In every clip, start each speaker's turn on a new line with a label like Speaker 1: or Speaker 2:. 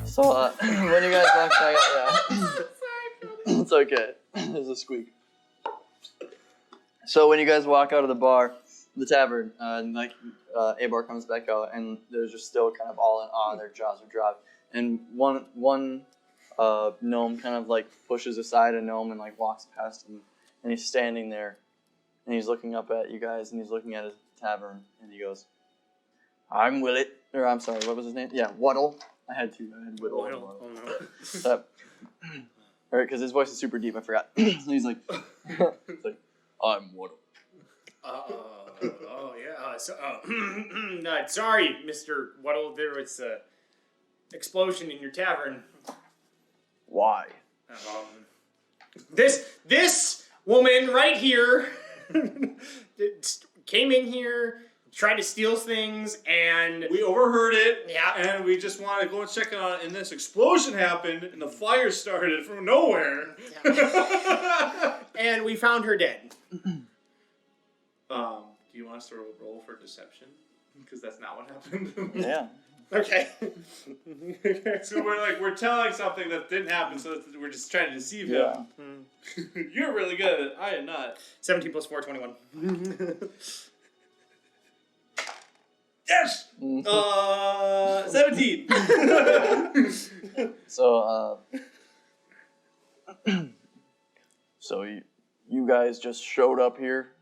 Speaker 1: So, when you guys walk back out, yeah. It's okay. There's a squeak. So when you guys walk out of the tavern, and Abar comes back out, and they're just still kind of all in awe, their jaws are dropped. And one gnome kind of like pushes aside a gnome and like walks past him, and he's standing there, and he's looking up at you guys, and he's looking at his tavern, and he goes, I'm Willet, or I'm sorry, what was his name? Yeah, Waddle. I had Whittle.
Speaker 2: Whittle. Oh no.
Speaker 1: Or because his voice is super deep, I forgot. He's like, it's like, I'm Waddle.
Speaker 2: Oh yeah. Sorry, Mr. Waddle. There was an explosion in your tavern.
Speaker 1: Why?
Speaker 2: This woman right here came in here, tried to steal things, and
Speaker 3: we overheard it.
Speaker 2: Yeah.
Speaker 3: And we just wanted to go and check on it, and this explosion happened, and the fire started from nowhere.
Speaker 2: Yeah. And we found her dead.
Speaker 3: Do you want us to roll for deception? Because that's not what happened.
Speaker 1: Yeah.
Speaker 2: Okay.
Speaker 3: So we're telling something that didn't happen, so we're just trying to deceive him.
Speaker 1: Yeah.
Speaker 3: You're really good at it. I am not.
Speaker 2: 17 plus 4, 21.
Speaker 3: Yes! 17!
Speaker 1: So, so you guys just showed up here,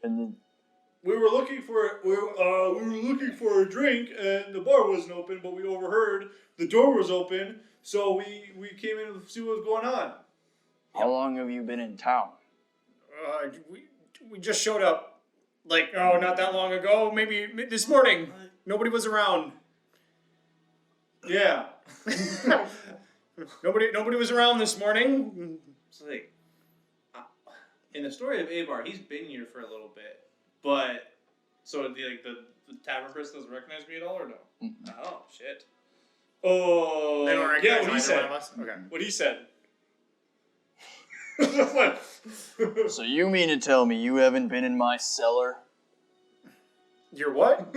Speaker 1: and then
Speaker 3: We were looking for a drink, and the bar wasn't open, but we overheard the door was open, so we came in to see what was going on.
Speaker 1: how long have you been in town?
Speaker 2: We just showed up. Not that long ago. Maybe this morning. Nobody was around.
Speaker 3: Yeah.
Speaker 2: Nobody was around this morning.
Speaker 3: It's like, in the story of Abar, he's been here for a little bit, but so the tavern person doesn't recognize me at all, or no?
Speaker 1: Mm-hmm.
Speaker 3: Oh shit. Oh,
Speaker 2: They don't
Speaker 3: yeah.
Speaker 2: recognize
Speaker 3: What he
Speaker 2: either
Speaker 3: said.
Speaker 2: one of us? Okay.
Speaker 3: What he said.
Speaker 1: So you mean to tell me you haven't been in my cellar?
Speaker 2: You're what?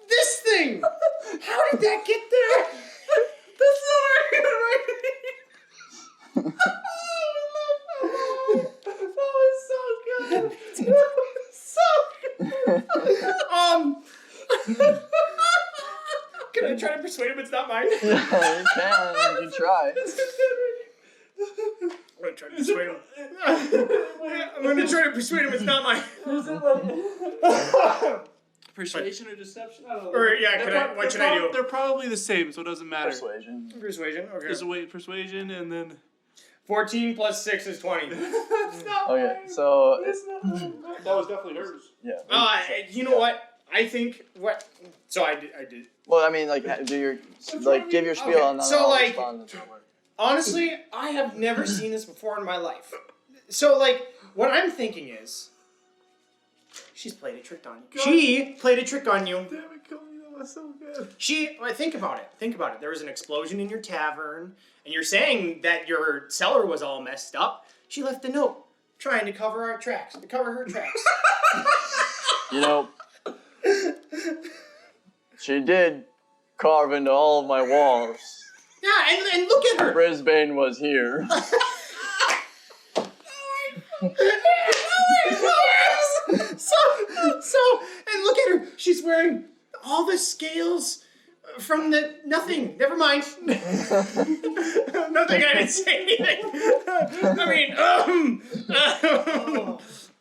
Speaker 2: This thing! How did that get there? That's not right. That was so good. Can I try to persuade him it's not mine?
Speaker 1: Yeah, you can. You can try.
Speaker 2: I'm gonna try to persuade him. I'm gonna try to persuade him it's not mine.
Speaker 3: Persuasion or deception? I don't know.
Speaker 2: Or yeah, what should I do?
Speaker 3: They're probably the same, so it doesn't matter.
Speaker 1: Persuasion.
Speaker 2: Persuasion. Okay.
Speaker 3: Just wait, persuasion, and then
Speaker 2: 14 plus 6 is 20.
Speaker 3: That's not
Speaker 1: Okay,
Speaker 3: mine.
Speaker 1: so
Speaker 3: That's not mine. That was definitely hers.
Speaker 1: yeah.
Speaker 2: You know what? I think what. So I did.
Speaker 1: Well, I mean, do your give your spiel
Speaker 2: Okay,
Speaker 1: and then
Speaker 2: so,
Speaker 1: I'll
Speaker 2: like-
Speaker 1: respond to it.
Speaker 2: Honestly, I have never seen this before in my life. So what I'm thinking is, she's played a trick on you.
Speaker 3: God.
Speaker 2: She played a trick on you.
Speaker 3: Damn it, Cody, that was so good.
Speaker 2: Think about it. Think about it. There was an explosion in your tavern, and you're saying that your cellar was all messed up. She left a note trying to cover her tracks.
Speaker 1: You know, she did carve into all of my walls.
Speaker 2: Yeah, and look at her.
Speaker 1: Brisbane was here.
Speaker 2: And look at her. She's wearing all the scales from the nothing. Never mind. Nothing. I didn't say anything. I mean,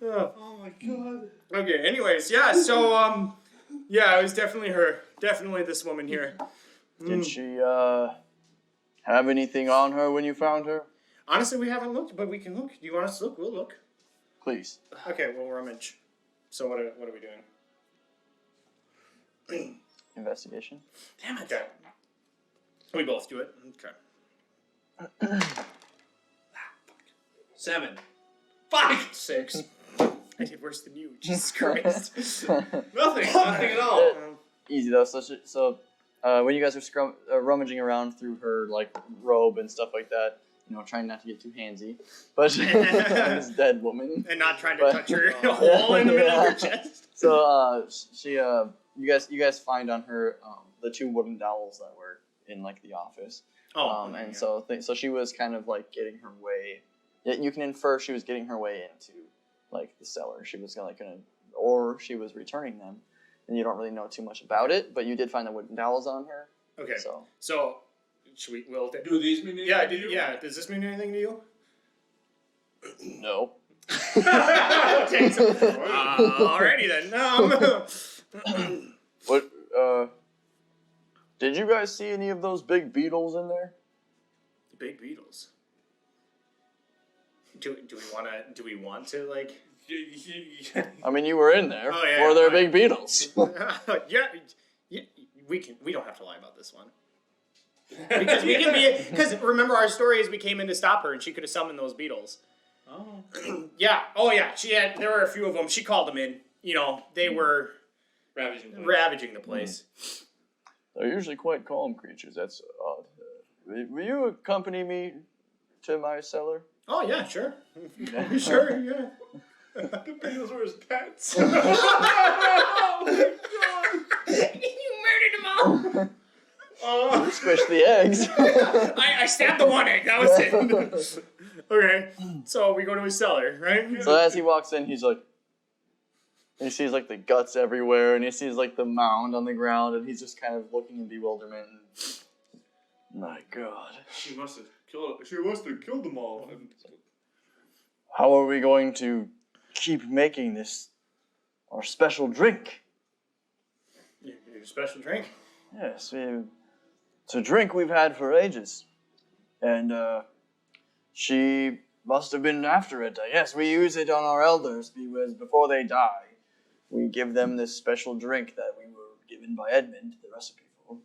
Speaker 3: Oh my god.
Speaker 2: Okay. Anyways, yeah. So, yeah, it was definitely her. Definitely this woman here.
Speaker 1: Did she have anything on her when you found her?
Speaker 2: Honestly, we haven't looked, but we can look. Do you want us to look? We'll look.
Speaker 1: Please.
Speaker 2: Okay, we'll rummage. So what are we doing?
Speaker 1: Investigation.
Speaker 2: Damn it. Okay. We both do it. Okay.
Speaker 3: 7. 5.
Speaker 2: 6. I did worse than you. Jesus Christ.
Speaker 3: Nothing at all.
Speaker 1: Easy though. So when you guys are rummaging around through her like robe and stuff like that, trying not to get too handsy, but this dead woman,
Speaker 2: And not trying to touch her hole in the middle of her chest.
Speaker 1: So you guys find on her the 2 wooden dowels that were in like the office. So she was kind of like getting her way. Yeah, you can infer she was getting her way into like the cellar. She was or she was returning them, and you don't really know too much about it. But you did find the wooden dowels on her.
Speaker 2: Okay.
Speaker 1: So
Speaker 2: should we?
Speaker 3: Do these mean anything to you?
Speaker 2: Yeah. Does this mean anything to you?
Speaker 1: No.
Speaker 2: Okay. So, alrighty then.
Speaker 1: What? Did you guys see any of those big beetles in there?
Speaker 2: The big beetles. Do we want to like?
Speaker 1: I mean, you were in there.
Speaker 2: Oh, yeah,
Speaker 1: Were there
Speaker 2: fine.
Speaker 1: big beetles?
Speaker 2: yeah. We don't have to lie about this one. Because remember our story is we came in to stop her and she could have summoned those beetles.
Speaker 3: Oh.
Speaker 2: Yeah. Oh yeah. There were a few of them. She called them in. They were ravaging the place.
Speaker 1: They're usually quite calm creatures. That's odd. Will you accompany me to my cellar?
Speaker 2: Oh yeah, sure. Sure, yeah.
Speaker 3: The beetles were his pets.
Speaker 2: You murdered them all.
Speaker 1: You squished the eggs.
Speaker 2: I stabbed the one egg. That was it. Okay, so we go to his cellar, right?
Speaker 1: So as he walks in, he's like, he sees like the guts everywhere, and he sees like the mound on the ground, and he's just kind of looking in bewilderment. And, my God.
Speaker 3: She must have killed them all.
Speaker 1: How are we going to keep making this our special drink?
Speaker 2: Your special drink?
Speaker 1: Yes, it's a drink we've had for ages. And she must have been after it. Yes, we use it on our elders because before they die, we give them this special drink that we were given by Edmund, the recipe for.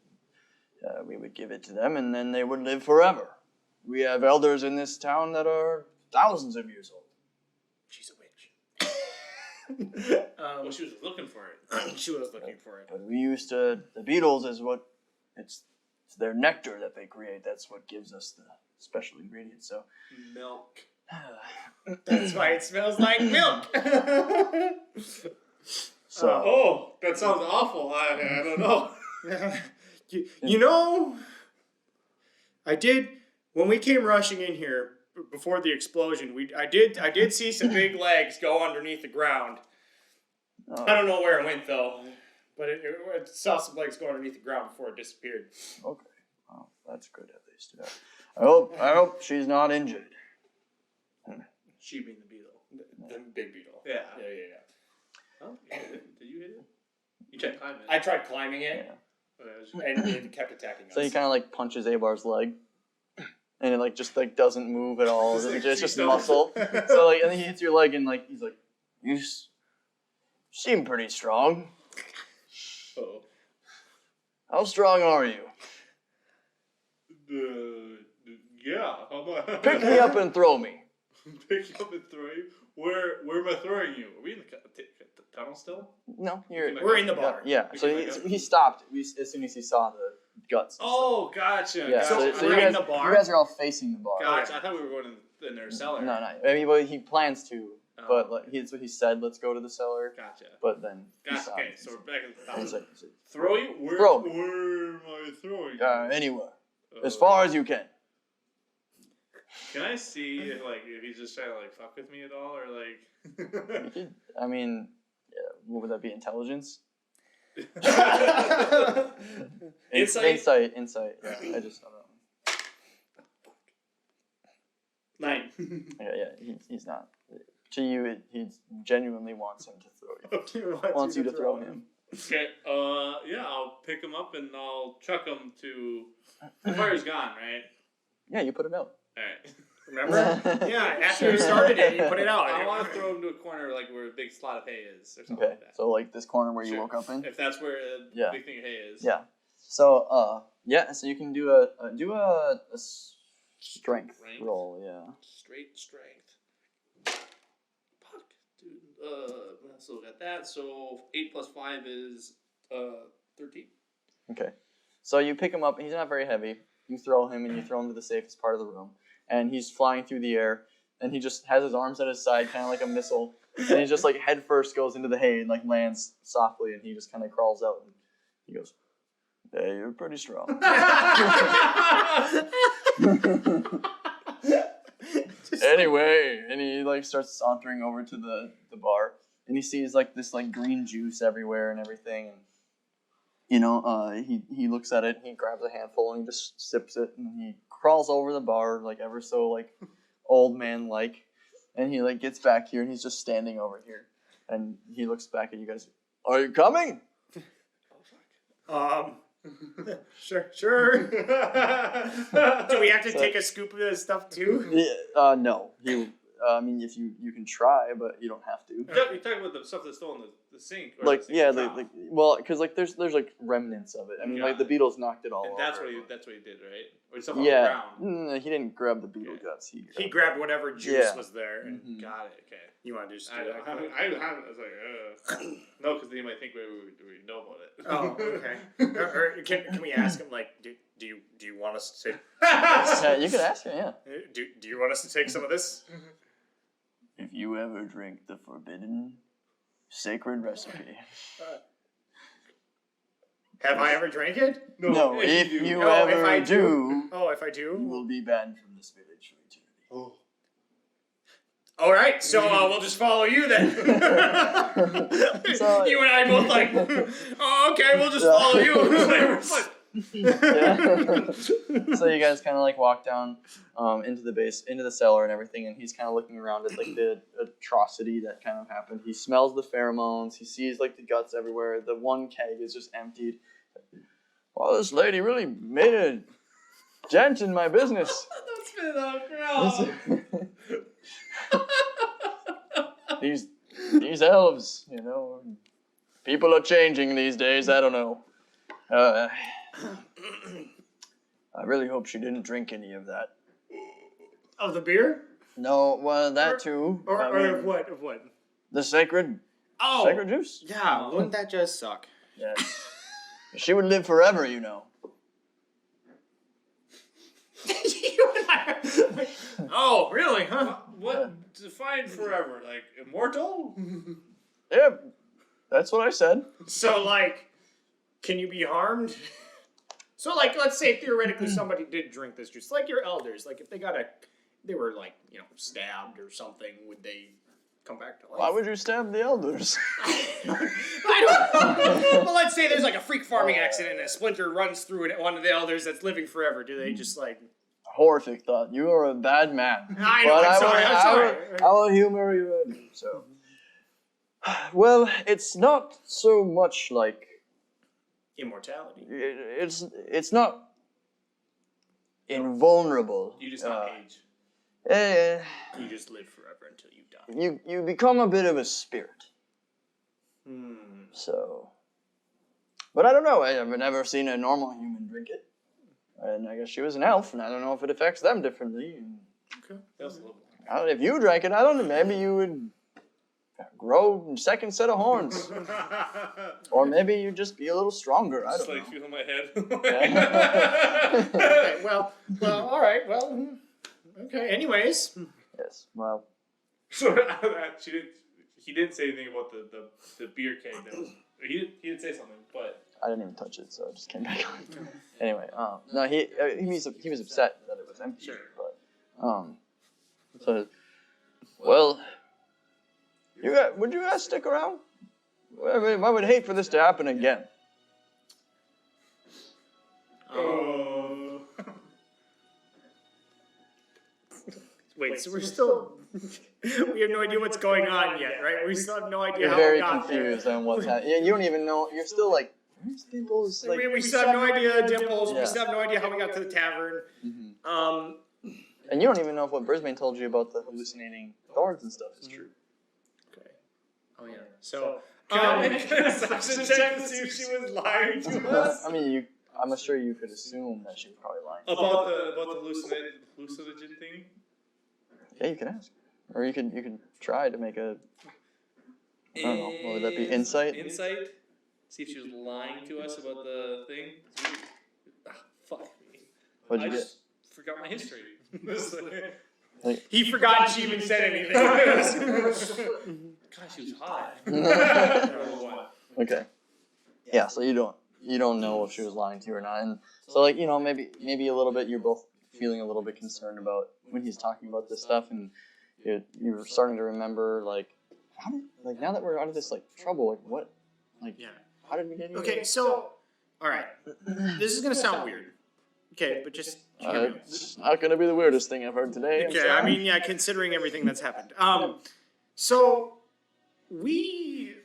Speaker 1: We would give it to them, and then they would live forever. We have elders in this town that are thousands of years old.
Speaker 2: She's a witch.
Speaker 3: Well, she was looking for it.
Speaker 2: She was looking for it.
Speaker 1: But we used the beetles is what it's their nectar that they create. That's what gives us the special ingredients. So
Speaker 3: Milk.
Speaker 2: That's why it smells like milk.
Speaker 3: Oh, that sounds awful. I don't know.
Speaker 2: I did when we came rushing in here before the explosion. I did see some big legs go underneath the ground. I don't know where it went though, but it saw some legs go underneath the ground before it disappeared.
Speaker 1: Okay, well, that's good at least. I hope she's not injured.
Speaker 3: She being the beetle.
Speaker 2: The big beetle.
Speaker 3: Yeah.
Speaker 2: Yeah.
Speaker 3: Oh, you hit it. Did you hit it? You tried climbing it.
Speaker 2: I tried climbing it,
Speaker 1: Yeah.
Speaker 2: and it kept attacking us.
Speaker 1: So he kind of like punches Abar's leg, and it like just like doesn't move at all. It's just muscle. So like, and then he hits your leg, and like he's like, you seem pretty strong.
Speaker 3: Uh-oh.
Speaker 1: How strong are you?
Speaker 3: Yeah. How about
Speaker 1: Pick me up and throw me.
Speaker 3: Pick you up and throw you? Where am I throwing you? Are we in the tunnel still?
Speaker 1: No,
Speaker 2: We're in the bar.
Speaker 1: Yeah. So he stopped as soon as he saw the guts.
Speaker 3: Oh, gotcha.
Speaker 1: Yeah.
Speaker 3: Gotcha.
Speaker 1: So
Speaker 2: we're
Speaker 1: you
Speaker 2: in
Speaker 1: guys,
Speaker 2: the bar?
Speaker 1: You guys are all facing the bar.
Speaker 3: Gotcha. I thought we were going in their cellar.
Speaker 1: No. I mean, well, he plans to,
Speaker 3: Oh.
Speaker 1: but like he said, let's go to the cellar.
Speaker 3: Gotcha.
Speaker 1: But then he
Speaker 3: Gotcha.
Speaker 1: stopped.
Speaker 3: Okay, so we're back at the top.
Speaker 1: He's like,
Speaker 3: Throw you?
Speaker 1: Throw me.
Speaker 3: Where am I throwing you?
Speaker 1: Anywhere, as far as you can.
Speaker 3: Can I see if he's just trying to fuck with me at all, or like?
Speaker 1: I mean, what would that be? Intelligence?
Speaker 3: Insight?
Speaker 1: Insight. Yeah, I just don't know.
Speaker 3: 9.
Speaker 1: He's not. To you, he genuinely wants him to throw you. Wants you to throw him.
Speaker 3: Okay. Yeah, I'll pick him up and I'll chuck him to. The fire's gone, right?
Speaker 1: Yeah, you put him out.
Speaker 3: All right.
Speaker 2: Remember? Yeah, after you started it, you put it out.
Speaker 3: I want to throw him to a corner like where a big slot of hay is, or something
Speaker 1: Okay,
Speaker 3: like that.
Speaker 1: so like this corner where you
Speaker 3: Sure.
Speaker 1: woke up in.
Speaker 3: If that's where a
Speaker 1: Yeah.
Speaker 3: big thing of hay is.
Speaker 1: Yeah. So so you can do a strength roll. Yeah.
Speaker 3: Straight strength. Fuck, dude. So we got that. So 8 plus 5 is 13.
Speaker 1: Okay. So you pick him up, and he's not very heavy. You throw him, and you throw him to the safest part of the room. And he's flying through the air, and he just has his arms at his side, kind of like a missile. And he just like head first goes into the hay and like lands softly, and he just kind of crawls out. And he goes, "Hey, you're pretty strong." Anyway, and he like starts sauntering over to the bar, and he sees like this like green juice everywhere and everything. And, he looks at it, and he grabs a handful, and he just sips it, and he crawls over the bar like ever so like old man like, and he like gets back here, and he's just standing over here, and he looks back at you guys. "Are you coming?"
Speaker 2: Sure. Do we have to take a scoop of this stuff too?
Speaker 1: Yeah, no. I mean, if you can try, but you don't have to.
Speaker 3: You're talking about the stuff that's still in the sink. Or
Speaker 1: Like
Speaker 3: the sink
Speaker 1: yeah,
Speaker 3: top.
Speaker 1: because like there's like remnants of it. I mean, like the Beatles knocked it all
Speaker 3: And
Speaker 1: off.
Speaker 3: that's what he did, right? Or stuff
Speaker 1: Yeah,
Speaker 3: on the ground.
Speaker 1: he didn't grab the beetle guts.
Speaker 2: He grabbed whatever juice
Speaker 1: Yeah.
Speaker 2: was there. And
Speaker 3: Got it. Okay.
Speaker 2: you want to just do
Speaker 3: I
Speaker 2: that?
Speaker 3: was like, no, because they might think we know about it.
Speaker 2: Oh, okay. Or can we ask him like, do you want us to take?
Speaker 1: Yeah, you could ask him. Yeah.
Speaker 2: Do you want us to take some of this?
Speaker 1: If you ever drink the forbidden, sacred recipe.
Speaker 2: Have I ever drank it?
Speaker 1: No, if you
Speaker 2: Oh, if
Speaker 1: ever
Speaker 2: I
Speaker 1: do,
Speaker 2: Oh, if I
Speaker 1: you
Speaker 2: do.
Speaker 1: will be banned from this village for eternity.
Speaker 3: Oh.
Speaker 2: All right, so we'll just follow you then.
Speaker 1: So-
Speaker 2: You and I both like. Oh, okay, we'll just follow you.
Speaker 1: Yeah. So you guys kind of like walk down into the cellar and everything, and he's kind of looking around at like the atrocity that kind of happened. He smells the pheromones. He sees like the guts everywhere. The one keg is just emptied. Well, this lady really made a dent in my business.
Speaker 3: Don't spit it out, girl.
Speaker 1: These elves, people are changing these days. I don't know. I really hope she didn't drink any of that.
Speaker 2: Of the beer?
Speaker 1: No, well, that too.
Speaker 2: Or
Speaker 1: I mean,
Speaker 2: of what? Of what?
Speaker 1: the sacred juice?
Speaker 2: Yeah, wouldn't that just suck?
Speaker 1: Yes. She would live forever,
Speaker 2: Oh, really? Huh?
Speaker 3: What define forever? Like immortal?
Speaker 1: Yeah, that's what I said.
Speaker 2: So, like, can you be harmed? So, like, let's say theoretically somebody did drink this juice, like your elders. Like, if they were like, stabbed or something, would they come back to life?
Speaker 1: Why would you stab the elders?
Speaker 2: I don't know. Well, let's say there's like a freak farming accident and a splinter runs through one of the elders that's living forever. Do they just like...
Speaker 1: Horrific thought. You are a bad man.
Speaker 2: I know, I'm sorry.
Speaker 1: I will humor you. So, well, it's not so much like
Speaker 2: Immortality.
Speaker 1: it's not invulnerable.
Speaker 3: You just not age.
Speaker 2: You just live forever until you die.
Speaker 1: You become a bit of a spirit. So, but I don't know. I've never seen a normal human drink it. And I guess she was an elf, and I don't know if it affects them differently.
Speaker 2: Okay.
Speaker 3: That's a little.
Speaker 1: If you drank it, I don't know. Maybe you would grow a second set of horns, or maybe you'd just be a little stronger. I
Speaker 3: Just
Speaker 1: don't
Speaker 3: like
Speaker 1: know.
Speaker 3: feeling my head.
Speaker 2: Okay, well, all right, well, okay. Anyways,
Speaker 1: Yes. Well.
Speaker 3: So he didn't say anything about the beer keg. He did say something, but
Speaker 1: I didn't even touch it, so it just came back on. Anyway, no, he was upset that it was empty.
Speaker 3: Sure.
Speaker 1: But so, well, would you guys stick around? I mean, I would hate for this to happen again.
Speaker 2: wait. So we're still. We have no idea what's going on yet, right? We still have no idea
Speaker 1: You're
Speaker 2: how
Speaker 1: very
Speaker 2: we got
Speaker 1: confused
Speaker 2: there.
Speaker 1: on what's happening. Yeah, you don't even know. You're still like, where's Dimples? Like,
Speaker 2: We still have no idea, Dimples.
Speaker 1: Yeah.
Speaker 2: We still have no idea how we got to the tavern.
Speaker 1: And you don't even know if what Brisbane told you about the hallucinating thorns and stuff is true.
Speaker 2: Okay. Oh yeah. So can I make an assumption check to see if she was lying to us?
Speaker 1: I mean, I'm sure you could assume that she was probably lying.
Speaker 3: About the hallucinogen thing?
Speaker 1: Yeah, you can ask. Or you could try to make a, I don't know, what would that be, insight?
Speaker 4: Insight? See if she was lying to us about the thing? Fuck me.
Speaker 1: What'd you
Speaker 4: I
Speaker 1: get?
Speaker 4: just forgot my history.
Speaker 2: He forgot she even said anything.
Speaker 4: God, she was hot.
Speaker 1: Okay. Yeah, so you don't know if she was lying to you or not. And so like, maybe a little bit you're both feeling a little bit concerned about when he's talking about this stuff, and you're starting to remember like now that we're out of this like trouble, like what, like how did we get here?
Speaker 2: Okay, so all right, this is gonna sound weird. Okay, but just hear me out.
Speaker 1: It's not gonna be the weirdest thing I've heard today.
Speaker 2: Okay, I mean, yeah, considering everything that's happened. So we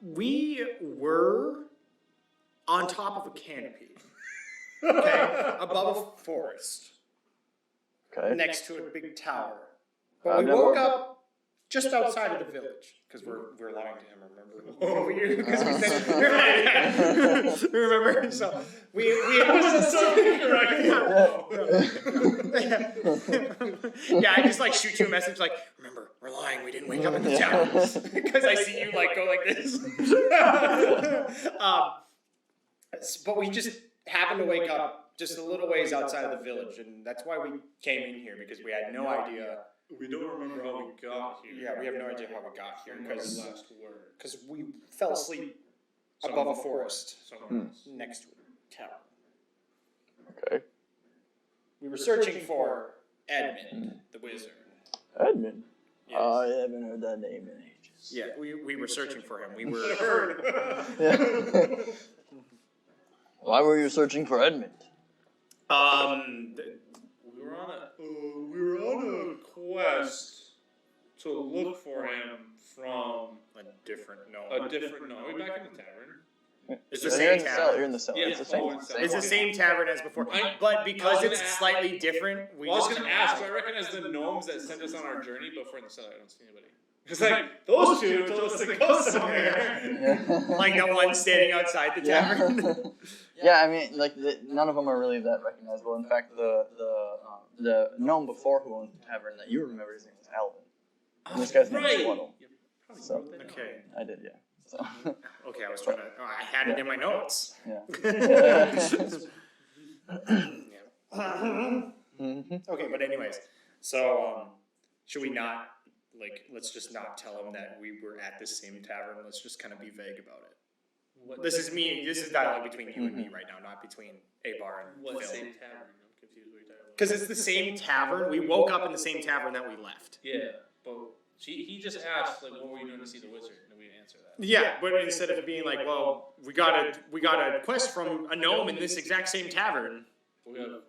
Speaker 2: were on top of a canopy, okay, above a forest,
Speaker 1: Okay.
Speaker 2: next to a big tower. But we woke up just outside of the village because we're lying to him. Remember? Because we said remember. So we wasn't so correct. Yeah, I just like shoot you a message like, remember, we're lying. We didn't wake up in the tower because I see you like go like this. But we just happened to wake up just a little ways outside of the village, and that's why we came in here because we had no idea.
Speaker 3: We don't remember how we got here.
Speaker 2: Yeah, we have no idea how we got here
Speaker 3: Because
Speaker 2: because we fell asleep above a forest next to a tower.
Speaker 1: Okay.
Speaker 2: We were searching for Edmund, the wizard.
Speaker 1: Edmund.
Speaker 2: Yes.
Speaker 1: I haven't heard that name in ages.
Speaker 2: Yeah, we were searching for him. We were
Speaker 1: Yeah. Why were you searching for Edmund?
Speaker 3: We were on a quest to look for him from
Speaker 2: a different
Speaker 4: No, we're back in the tavern.
Speaker 2: It's the
Speaker 1: You're
Speaker 2: same
Speaker 1: in the cellar.
Speaker 2: tavern.
Speaker 1: You're in the cellar.
Speaker 4: Yeah,
Speaker 1: It's the same.
Speaker 4: oh, it's
Speaker 2: It's the same tavern as before, but because it's slightly different, we
Speaker 4: Well, I was
Speaker 2: just
Speaker 4: going to ask, do I recognize the gnomes that sent us on our journey, but if we're in the cellar, I don't see anybody. It's like, those two told us to go somewhere.
Speaker 2: like the one standing outside the tavern.
Speaker 1: Yeah, I mean, like none of them are really that recognizable. In fact, the gnome before who owned the tavern that you remember, his name was Alvin. And this guy's name was Waddle. So
Speaker 2: Okay.
Speaker 1: I did, yeah. So
Speaker 2: Okay, I was trying to. Oh, I had it in my notes.
Speaker 1: yeah.
Speaker 2: Okay, but anyways, so should we not let's just not tell him that we were at the same tavern. Let's just kind of be vague about it. This is dialogue between you and me right now, not between Abar and
Speaker 4: What
Speaker 2: Phil.
Speaker 4: same tavern? I'm confused what you're talking about.
Speaker 2: Because it's the same tavern. We woke up in the same tavern that we left.
Speaker 4: Yeah, but he just asked, like, what were you doing to see the wizard? And we didn't answer that.
Speaker 2: Yeah, but instead of being like, well, we got a quest from a gnome in this exact same tavern.
Speaker 4: We have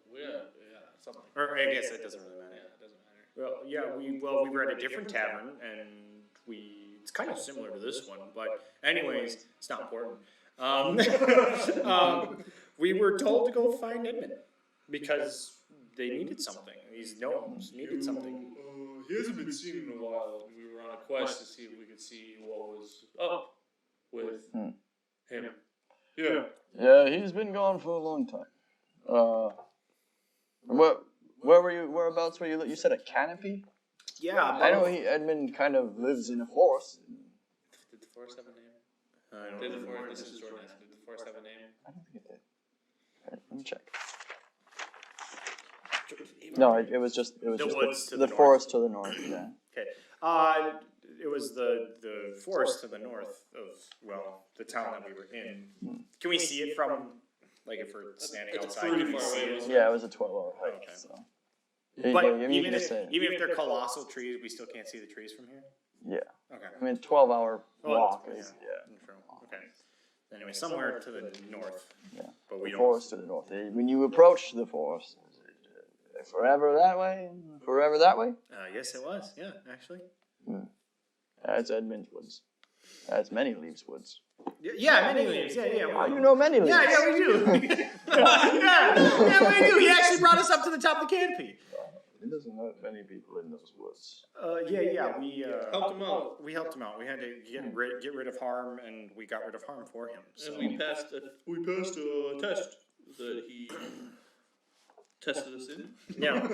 Speaker 4: something.
Speaker 2: Or I guess that doesn't really matter.
Speaker 4: Yeah, it doesn't matter.
Speaker 2: Well, yeah, we were at a different tavern, and it's kind of similar to this one, but anyways, it's not important. We were told to go find Edmund because they needed something. These gnomes needed something.
Speaker 3: He hasn't been seen in a while.
Speaker 4: We were on a quest to see if we could see what was up with him.
Speaker 3: Yeah.
Speaker 1: Yeah, he's been gone for a long time. Where were you? Whereabouts were you? You said a canopy.
Speaker 2: Yeah,
Speaker 1: I know Edmund kind of lives in a forest.
Speaker 4: Did the forest have a name?
Speaker 2: I don't
Speaker 4: Did the
Speaker 2: remember.
Speaker 4: forest? This is Jordan asking. Did the forest have a name?
Speaker 1: I don't think it did. Alright, let me check. No, it was just
Speaker 2: woods to
Speaker 1: the
Speaker 2: the
Speaker 1: forest to the north. Yeah.
Speaker 2: Okay. It was the forest to the north of the town that we were in. Can we see it from if we're standing
Speaker 4: It's
Speaker 2: outside?
Speaker 4: pretty
Speaker 2: Can we
Speaker 4: far
Speaker 2: see
Speaker 4: away,
Speaker 2: it?
Speaker 4: wasn't
Speaker 1: Yeah, it was a 12-hour hike.
Speaker 2: Okay.
Speaker 1: So.
Speaker 2: But
Speaker 1: Yeah, you
Speaker 2: even
Speaker 1: can say it.
Speaker 2: if they're colossal trees, we still can't see the trees from here.
Speaker 1: Yeah.
Speaker 2: Okay.
Speaker 1: I mean, 12-hour walk
Speaker 2: that's-
Speaker 1: is
Speaker 2: True. Okay. Anyway, somewhere to the north.
Speaker 1: Yeah.
Speaker 2: But we
Speaker 1: the
Speaker 2: don't.
Speaker 1: forest to the north. When you approach the forest, forever that way, forever that way.
Speaker 2: Yes, it was. Yeah, actually.
Speaker 1: It's Edmund's woods. That's Many Leaves Woods.
Speaker 2: Yeah, Many Leaves. Yeah.
Speaker 1: Oh, you know Many Leaves.
Speaker 2: Yeah, we do. yeah, we do. He actually brought us up to the top of the canopy.
Speaker 1: He doesn't know many people in those woods.
Speaker 2: Yeah. We
Speaker 4: Helped him out.
Speaker 2: We helped him out. We had to get rid of harm, and we got rid of harm for him. So.
Speaker 4: And we passed a test that he tested us in.
Speaker 2: Yeah.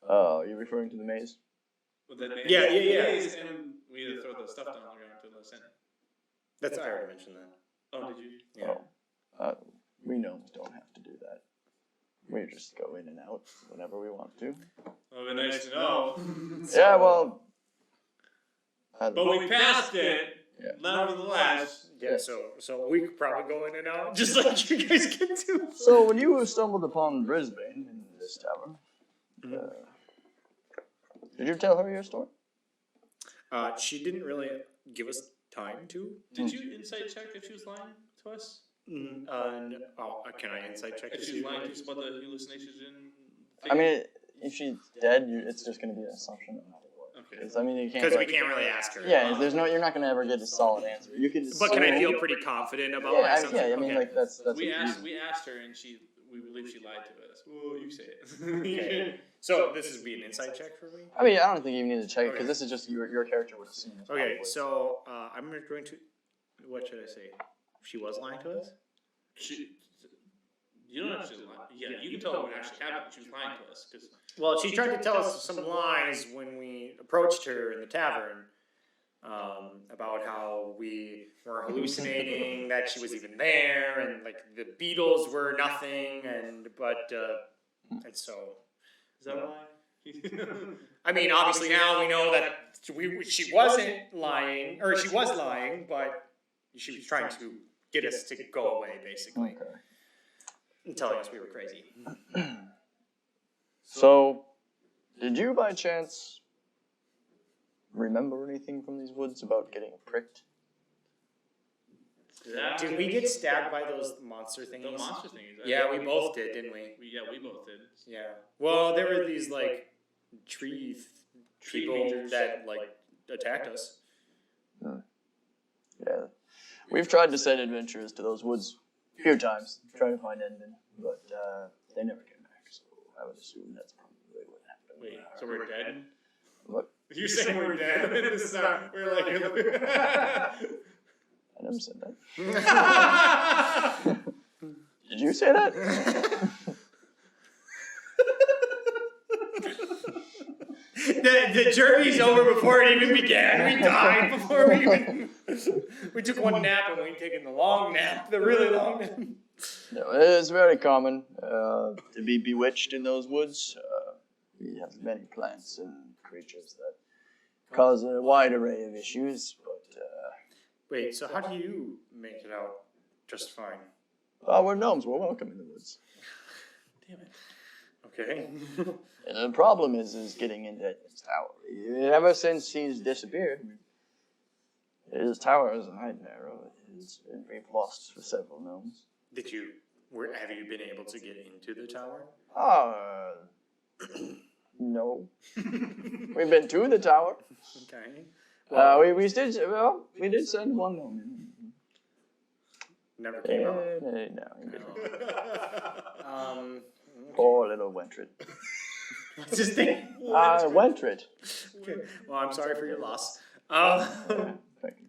Speaker 1: Oh, you're referring to the maze?
Speaker 4: With that
Speaker 2: Yeah.
Speaker 4: And we had to throw the stuff down the ground to let us in.
Speaker 2: That's I already mentioned that.
Speaker 4: Oh, did you?
Speaker 2: Yeah.
Speaker 1: We gnomes don't have to do that. We just go in and out whenever we want to.
Speaker 4: Well, it'd be nice to know.
Speaker 1: Yeah, well.
Speaker 4: But we passed it,
Speaker 1: Yeah.
Speaker 4: nevertheless.
Speaker 2: Yeah. So we could probably go in and out just like you guys can do.
Speaker 1: So when you stumbled upon Brisbane in this tavern, did you tell her your story?
Speaker 2: She didn't really give us time to.
Speaker 4: Did you insight check if she was lying to us?
Speaker 2: Can I insight check?
Speaker 4: If she was lying to us about the hallucinations
Speaker 1: I mean, if she's dead, it's just going to be an assumption.
Speaker 4: Okay.
Speaker 1: I mean, you can't.
Speaker 2: Because we can't really ask her.
Speaker 1: Yeah, you're not going to ever get a solid answer. You can.
Speaker 2: But can I feel pretty confident about myself?
Speaker 1: Yeah, I mean, like that's.
Speaker 4: We asked her, and we believe she lied to us. Well, you say it.
Speaker 2: Okay. So this would be an insight check for me.
Speaker 1: I mean, I don't think you need to check it because this is just your character would assume.
Speaker 2: Okay, so I'm going to. What should I say? She was lying to us.
Speaker 4: You don't have to lie. Yeah, you can tell what actually happened. She was lying to us because.
Speaker 2: Well, she tried to tell us some lies when we approached her in the tavern about how we were hallucinating, that she was even there, and like the beetles were nothing, and so.
Speaker 4: Is that why?
Speaker 2: I mean, obviously now we know that she wasn't lying, or she was lying, but she was trying to get us to go away, basically, and telling us we were crazy.
Speaker 1: So, did you by chance remember anything from these woods about getting pricked?
Speaker 2: Did we get stabbed by those monster thingies?
Speaker 4: The monster thingies.
Speaker 2: Yeah, we both did, didn't we?
Speaker 4: We both did.
Speaker 2: Yeah. Well, there were these like tree people
Speaker 4: majors
Speaker 2: that like attacked us.
Speaker 1: Yeah. We've tried to send adventurers to those woods a few times, trying to find Endon, but they never came back, so I would assume that's probably what happened.
Speaker 4: Wait, so we're dead?
Speaker 1: What?
Speaker 4: You're saying we're dead? This is not, we're like...
Speaker 1: I never said that. Did you say that?
Speaker 2: The journey's over before it even began. We died before we even... We took one nap and we'd taken the long nap, the really long nap.
Speaker 1: No, it is very common to be bewitched in those woods. We have many plants and creatures that cause a wide array of issues, but...
Speaker 2: Wait, so how do you make it out just fine?
Speaker 1: we're gnomes. We're welcome in the woods.
Speaker 2: Damn it. Okay.
Speaker 1: And the problem is getting into his tower. Ever since he's disappeared, his tower is a nightmare. We've lost several gnomes.
Speaker 2: Have you been able to get into the tower?
Speaker 1: No. We've been to the tower.
Speaker 2: Okay.
Speaker 1: We did send one gnome in.
Speaker 2: Never came out.
Speaker 1: No, he didn't.
Speaker 2: Okay.
Speaker 1: Poor little Wentrit.
Speaker 2: What's his name?
Speaker 1: Wentrit.
Speaker 2: Okay. Well, I'm sorry for your loss.
Speaker 1: Thank you.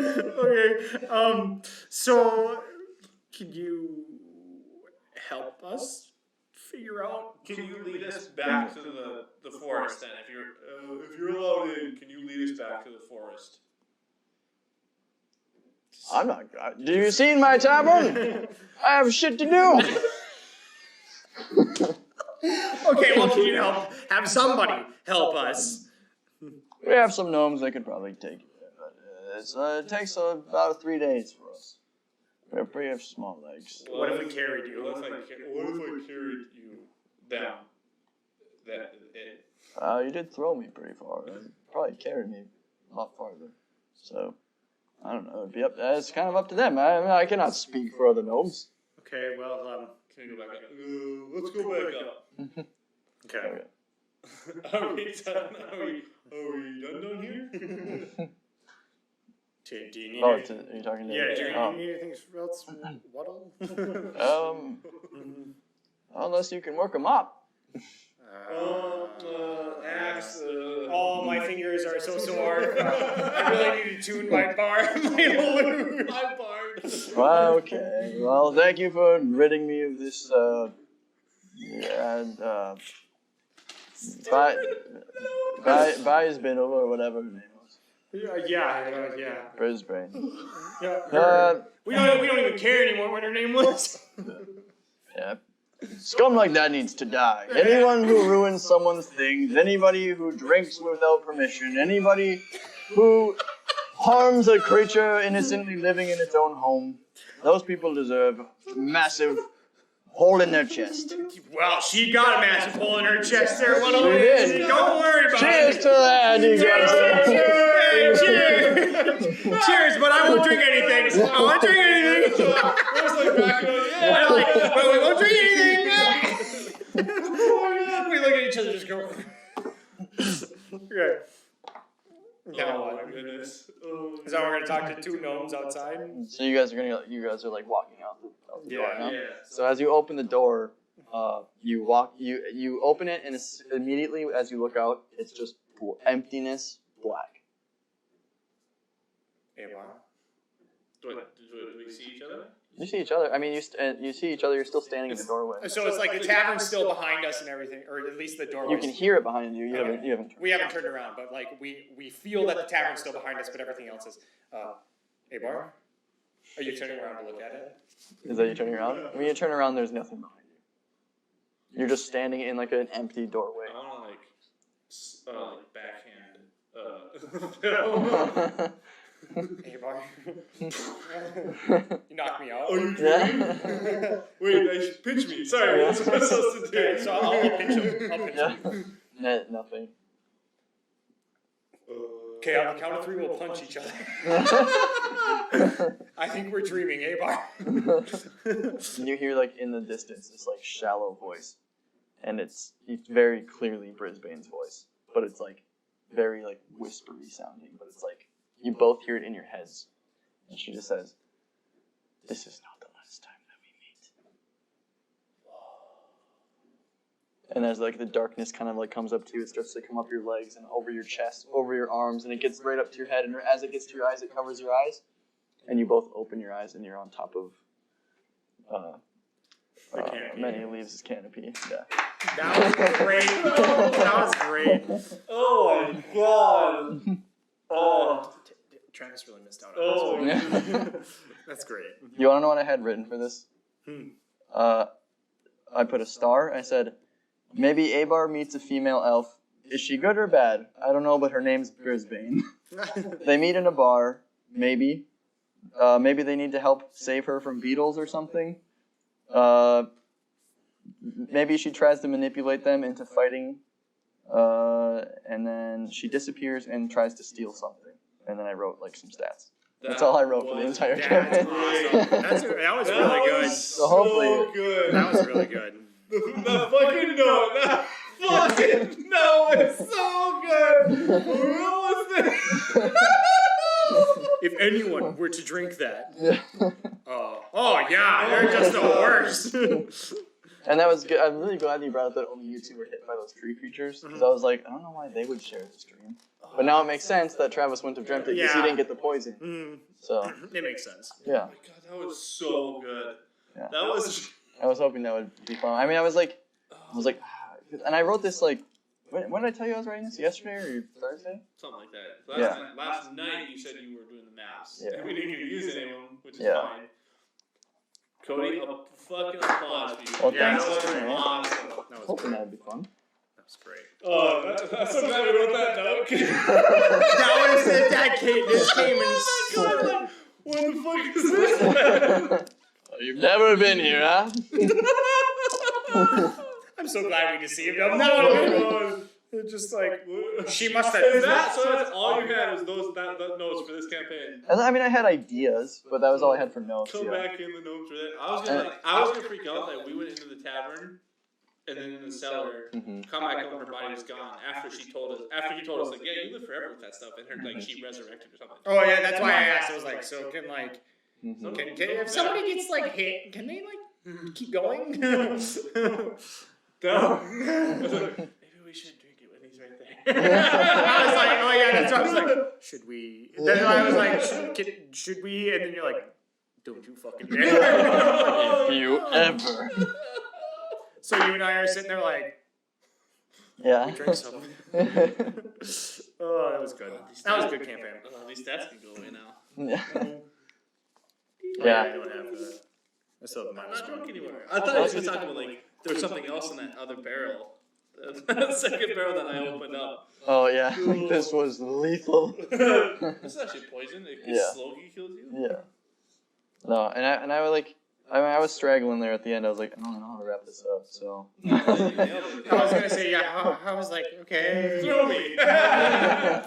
Speaker 2: Okay. So, can you help us figure out?
Speaker 4: Can you lead us back to the forest then? If you're allowed in, can you lead us back to the forest?
Speaker 1: I'm not. Do you see my tavern? I have shit to do.
Speaker 2: Okay, well, can you have somebody help us?
Speaker 1: We have some gnomes that could probably take it. It takes about 3 days for us. We have small legs.
Speaker 2: What if we carried you?
Speaker 4: What if I carried you down?
Speaker 1: You did throw me pretty far. You probably carried me a lot farther. So, I don't know. It'd be it's kind of up to them. I cannot speak for other gnomes.
Speaker 2: Okay, well,
Speaker 4: can we go back up? Let's go back up.
Speaker 2: Okay.
Speaker 3: Are we done here?
Speaker 2: Do you need
Speaker 1: Oh,
Speaker 2: any-
Speaker 1: are you talking to?
Speaker 2: Yeah, do you
Speaker 1: Oh.
Speaker 2: need anything else? Waddle?
Speaker 1: Unless you can work them up.
Speaker 3: Axe.
Speaker 2: Oh, my fingers are so sore. I really need to tune my bar. My bar.
Speaker 1: Well, okay. Well, thank you for ridding me of this. Bai's been over, whatever her name was.
Speaker 2: Yeah.
Speaker 1: Brisbane.
Speaker 2: Yeah. We don't even care anymore what her name was.
Speaker 1: Yeah. Scum like that needs to die. Anyone who ruins someone's things, anybody who drinks without permission, anybody who harms a creature innocently living in its own home, those people deserve a massive hole in their chest.
Speaker 2: Well, she got a massive hole in her chest there. What
Speaker 1: She did.
Speaker 2: Don't worry about
Speaker 1: Cheers
Speaker 2: it.
Speaker 1: to that, you guys.
Speaker 2: Cheers! Cheers, but I won't drink anything. I won't drink anything. I'm like, but we won't drink anything. We look at each other, just go. Right. Now
Speaker 3: Oh
Speaker 2: what?
Speaker 3: my goodness.
Speaker 2: Is that we're gonna talk to two gnomes outside?
Speaker 1: So you guys are like walking out the door now.
Speaker 3: Yeah.
Speaker 1: So as you open the door, you open it, and immediately as you look out, it's just emptiness, black.
Speaker 2: Hey, Mom.
Speaker 3: Do we see each other?
Speaker 1: You see each other. I mean, you see each other. You're still standing in the doorway.
Speaker 2: So it's like the tavern's still behind us and everything, or at least the doorway.
Speaker 1: You can hear it behind you. You haven't.
Speaker 2: We haven't turned around, but like we feel that the tavern's still behind us, but everything else is. Hey, Bar, are you turning around to look at it?
Speaker 1: Is that you turning around? When you turn around, there's nothing behind you. You're just standing in like an empty doorway.
Speaker 3: I want to backhand.
Speaker 2: Hey, Bar. You knocked me out.
Speaker 3: Oh, you
Speaker 1: Yeah.
Speaker 3: Wait, pitch me. Sorry, what's supposed to do?
Speaker 2: Okay, so I'll pinch him. I'll pinch him.
Speaker 1: Nothing.
Speaker 2: Okay, on the count of 3, we'll punch each other. I think we're dreaming, eh, Bar?
Speaker 1: And you hear like in the distance this like shallow voice, and it's very clearly Brisbane's voice, but it's like very like whispery sounding, but it's like you both hear it in your heads, and she just says, "This is not the last time that we meet." And as like the darkness kind of like comes up to you, it starts to come up your legs and over your chest, over your arms, and it gets right up to your head, and as it gets to your eyes, it covers your eyes, and you both open your eyes, and you're on top of Many Leaves' canopy. Yeah.
Speaker 2: That was great. That was great.
Speaker 3: Oh my god. Oh.
Speaker 2: Travis really missed out on this one.
Speaker 3: Oh.
Speaker 2: That's great.
Speaker 1: You want to know what I had written for this? I put a star. I said, maybe Abar meets a female elf. Is she good or bad? I don't know, but her name's Brisbane. They meet in a bar. Maybe. Maybe they need to help save her from beetles or something. Maybe she tries to manipulate them into fighting. And then she disappears and tries to steal something. And then I wrote like some stats. That's all I wrote for the entire
Speaker 2: That's
Speaker 1: campaign.
Speaker 2: awesome. That was really good.
Speaker 1: So hopefully,
Speaker 3: good.
Speaker 2: That was really good.
Speaker 3: The fucking note. That fucking note is so good. What was this?
Speaker 2: If anyone were to drink that, oh yeah, they're just the worst.
Speaker 1: and that was good. I'm really glad you brought up that only you two were hit by those tree creatures. Because I was like, I don't know why they would share this dream. But now it makes sense that Travis wouldn't have dreamt it because he
Speaker 2: Yeah.
Speaker 1: didn't get the poison. So,
Speaker 2: It makes sense.
Speaker 1: yeah.
Speaker 3: Oh my god, that was so good.
Speaker 1: Yeah.
Speaker 3: That was.
Speaker 1: I was hoping that would be fun. I mean, I was like, and I wrote this like, when did I tell you I was writing this? Yesterday or Thursday?
Speaker 3: Something like that.
Speaker 1: Yeah.
Speaker 3: Last night you said you were doing the maps.
Speaker 1: Yeah.
Speaker 3: And we didn't get to use any of them, which is
Speaker 1: Yeah.
Speaker 3: fine. Cody, a fucking applause for you.
Speaker 1: Well,
Speaker 2: Yeah,
Speaker 1: thanks.
Speaker 3: that was awesome.
Speaker 2: That was
Speaker 1: Hoping
Speaker 2: great.
Speaker 1: that would be fun.
Speaker 2: That was great.
Speaker 3: Oh, I'm so glad we wrote that note.
Speaker 2: That was it. This came in.
Speaker 3: What the fuck is this?
Speaker 1: You've never been here, huh?
Speaker 2: I'm so glad we deceived him. No, it's just like she must have.
Speaker 3: So that's all you had was those that notes for this campaign.
Speaker 1: And I mean, I had ideas, but that was all I had for notes.
Speaker 3: Come
Speaker 1: Yeah.
Speaker 3: back in the notes for that. I was gonna freak out that we went into the tavern
Speaker 4: and then in the cellar, come back home, her body was gone. After he told us, like, yeah, you live forever with that stuff, and her like she resurrected or something.
Speaker 2: Oh yeah, that's why I asked. I was like, so can like, can if somebody gets like hit, can they like keep going?
Speaker 4: No. Maybe we should drink it when he's right there.
Speaker 2: I was like, oh yeah, that's why I was like, should we? Then I was like, should we? And then you're like, don't you fucking dare.
Speaker 1: If you ever.
Speaker 2: So you and I are sitting there like,
Speaker 1: Yeah.
Speaker 2: drink some. Oh, that was good. That was a good campaign.
Speaker 4: At least that's gonna go away now.
Speaker 1: Yeah.
Speaker 2: Yeah, I don't have that. I still have
Speaker 4: I'm
Speaker 2: minus
Speaker 4: not
Speaker 2: one.
Speaker 4: drunk anymore. I thought I was gonna talk about like there was something else in that other barrel. The second barrel that I opened up.
Speaker 1: Oh yeah. This was lethal.
Speaker 4: This is actually poison. It slowly kills you.
Speaker 1: Yeah. No, and I was like, I was straggling there at the end. I was like, I don't know how to wrap this up. So.
Speaker 2: I was gonna say I was like, okay,
Speaker 4: Throw me.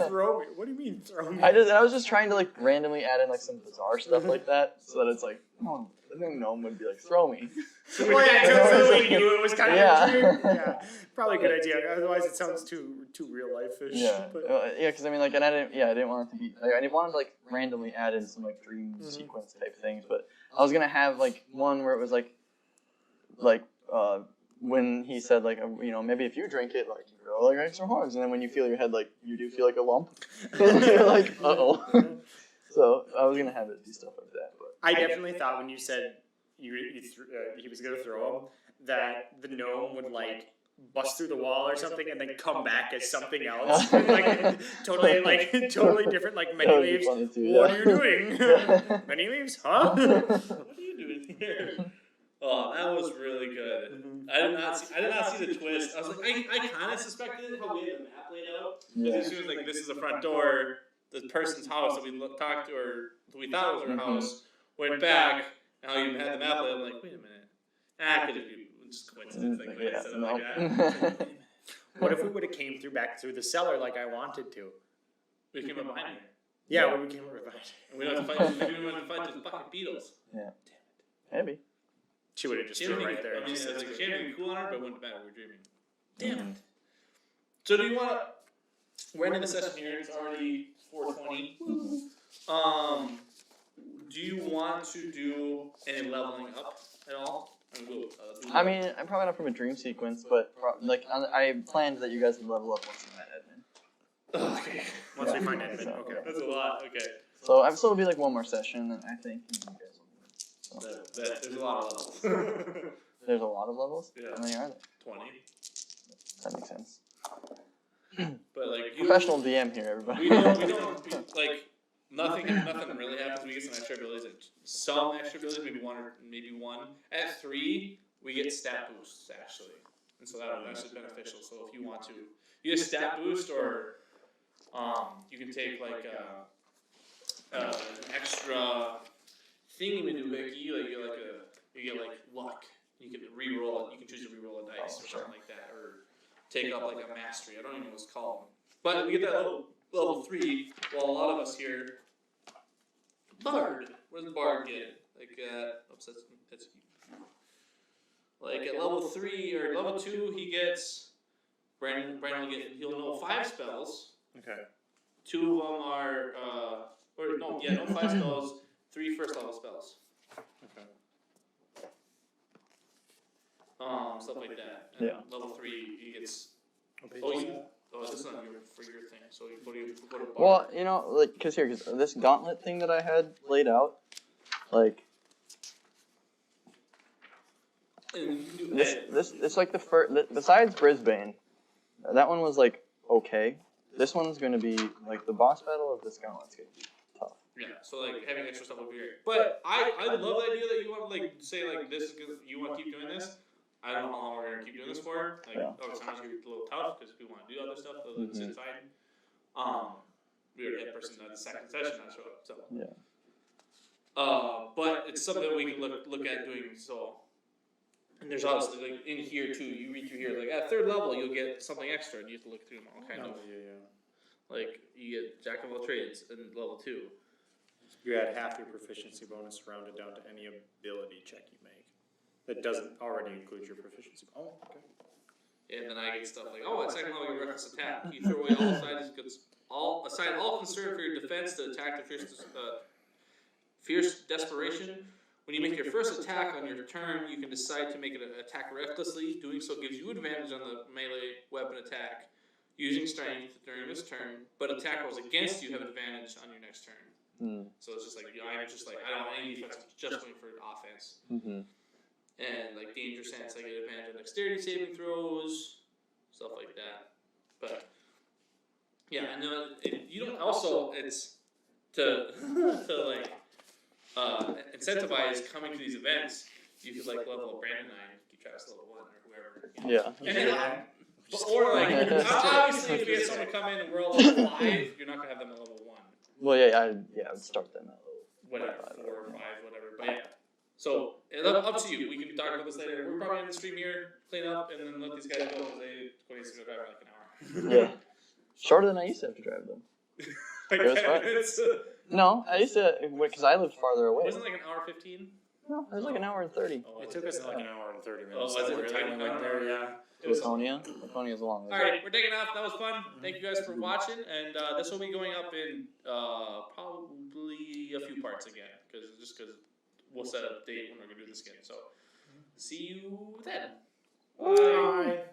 Speaker 2: throw me. What do you mean throw me?
Speaker 1: I was just trying to like randomly add in like some bizarre stuff like that, so that it's like, oh, I think Gnome would be like, throw me.
Speaker 2: Well, yeah, so we knew it was kind of
Speaker 1: Yeah.
Speaker 2: a dream. Yeah, probably a good idea. Otherwise, it sounds too real life-ish.
Speaker 1: Yeah,
Speaker 2: But,
Speaker 1: yeah, because I mean, like, and I didn't want it to be. Like, I wanted to like randomly add in some like dream sequence type things, but I was gonna have like one where it was like when he said like maybe if you drink it like you grow like extra horns, and then when you feel your head like you do feel like a lump, and you're like uh-oh. So I was gonna have it do stuff like that, but
Speaker 2: I definitely thought when you said he was gonna throw him that the gnome would like bust through the wall or something and then come back as something else, like totally different, like many
Speaker 1: That would be
Speaker 2: leaves.
Speaker 1: funny too,
Speaker 2: What
Speaker 1: yeah.
Speaker 2: are you doing? Many leaves, huh?
Speaker 4: What are you doing here? Oh, that was really good. I did not see the twist. I was like, I kind of suspected it how we had the map laid out.
Speaker 1: Yeah.
Speaker 4: As soon as like this is the front door, the person's house that we talked to, or that we thought was her house, went back, and how you had the map laid out. I'm like, wait a minute. Could it be just coincidence? Like,
Speaker 1: Yeah,
Speaker 4: said it
Speaker 1: no.
Speaker 4: like that.
Speaker 2: What if we would have came back through the cellar like I wanted to?
Speaker 4: We came up behind you.
Speaker 2: Yeah, we came over behind.
Speaker 4: And we don't have to fight. Maybe we don't have to fight the fucking beetles.
Speaker 1: Yeah. Maybe.
Speaker 2: She would have just threw it right there.
Speaker 4: I mean, it's like, she had to be cool on her, but it wouldn't matter. We're dreaming. Damn it. So do you want to... We're ending the session here. It's already 4:20. Do you want to do any leveling up at all?
Speaker 1: I mean, I'm probably not from a dream sequence, but I planned that you guys would level up once you met Edmund.
Speaker 4: Okay.
Speaker 2: Once we find Edmund, okay.
Speaker 4: That's a lot. Okay.
Speaker 1: So I'm still be like one more session, and I think you guys will.
Speaker 4: There's a lot of levels.
Speaker 1: There's a lot of levels.
Speaker 4: Yeah.
Speaker 1: How many are there?
Speaker 4: 20.
Speaker 1: That makes sense.
Speaker 4: But like
Speaker 1: Professional DM here, everybody.
Speaker 4: We don't like nothing really happens. We get some extra abilities, some extra abilities, maybe one. At 3, we get stat boosts actually, and so that's actually beneficial. So if you want to, you get a stat boost, or you can take like an extra thing we do. Like you get like luck. You can reroll it. You can choose to reroll a dice or something like that, or take up like a mastery. I don't even know what it's called. But we get that level 3. While a lot of us here, Bard. What does Bard get? Like oops, that's like at level 3 or level 2, he gets. Brandon will get. He'll know 5 spells.
Speaker 2: Okay.
Speaker 4: 2 of them are no 5 spells. 3 first level spells.
Speaker 2: Okay.
Speaker 4: Stuff like that. And
Speaker 1: Yeah.
Speaker 4: level 3, he gets.
Speaker 2: Oh,
Speaker 4: This is not for your thing. So you go to Bard.
Speaker 1: Well, because this gauntlet thing that I had laid out, like it's like the first. Besides Brisbane, that one was like okay. This one's gonna be like the boss battle of this gauntlet's gonna be tough.
Speaker 4: Yeah, so like having extra stuff would be great. But I love the idea that you want to like say like this is good, you want to keep doing this. I don't know how long we're gonna keep doing this for. Like, sometimes it's gonna be a little tough because we want to do other stuff other than sit inside. We already had a person at the second session not show up, so
Speaker 1: Yeah.
Speaker 4: but it's something that we can look at doing. So, and there's obviously like in here too. You read through here, like at 3rd level, you'll get something extra, and you have to look through them all kind of. Like you get Jack of all trades in level 2.
Speaker 2: You add half your proficiency bonus rounded down to any ability check you make. That doesn't already include your proficiency. Oh, okay.
Speaker 4: And then I get stuff like, oh, at second level, you reckless attack. You throw away aside all concern for your defense to attack the fierce desperation. When you make your first attack on your turn, you can decide to make it an attack recklessly. Doing so gives you advantage on the melee weapon attack using strength during this turn, but attack rolls against you have advantage on your next turn. So it's just like, I don't want any defense, I'm just going for offense. And like danger sense, I get advantage on dexterity saving throws, stuff like that. But yeah, and then you don't also, it's to like incentivize coming to these events. You could like level up Brandon and I, keep Travis level 1 or whoever.
Speaker 1: Yeah.
Speaker 4: And then, or like obviously if you have someone come in and we're all level 5, you're not gonna have them at level 1.
Speaker 1: Well, yeah, I would start them at
Speaker 4: Whatever, 4 or 5, whatever. But yeah. So up to you. We can talk about this later. We're probably in the stream here, clean up, and then let these guys go because they used to go drive for like an hour.
Speaker 1: Yeah. Shorter than I used to have to drive them.
Speaker 4: Like
Speaker 1: It was
Speaker 4: 10
Speaker 1: fun.
Speaker 4: minutes.
Speaker 1: No, I used to, because I lived farther away.
Speaker 4: Wasn't it like an hour 15?
Speaker 1: No, it was like an hour and 30.
Speaker 4: Oh,
Speaker 2: It took us like an hour and 30 minutes.
Speaker 4: Oh, was it
Speaker 2: Really?
Speaker 4: really?
Speaker 2: Went there, yeah.
Speaker 1: Laconia? Laconia's long.
Speaker 4: Alright, we're taking off. That was fun. Thank you guys for watching. And this will be going up in probably a few parts again. Because we'll set a date when we're going to do this again. So, see you then.
Speaker 2: Bye.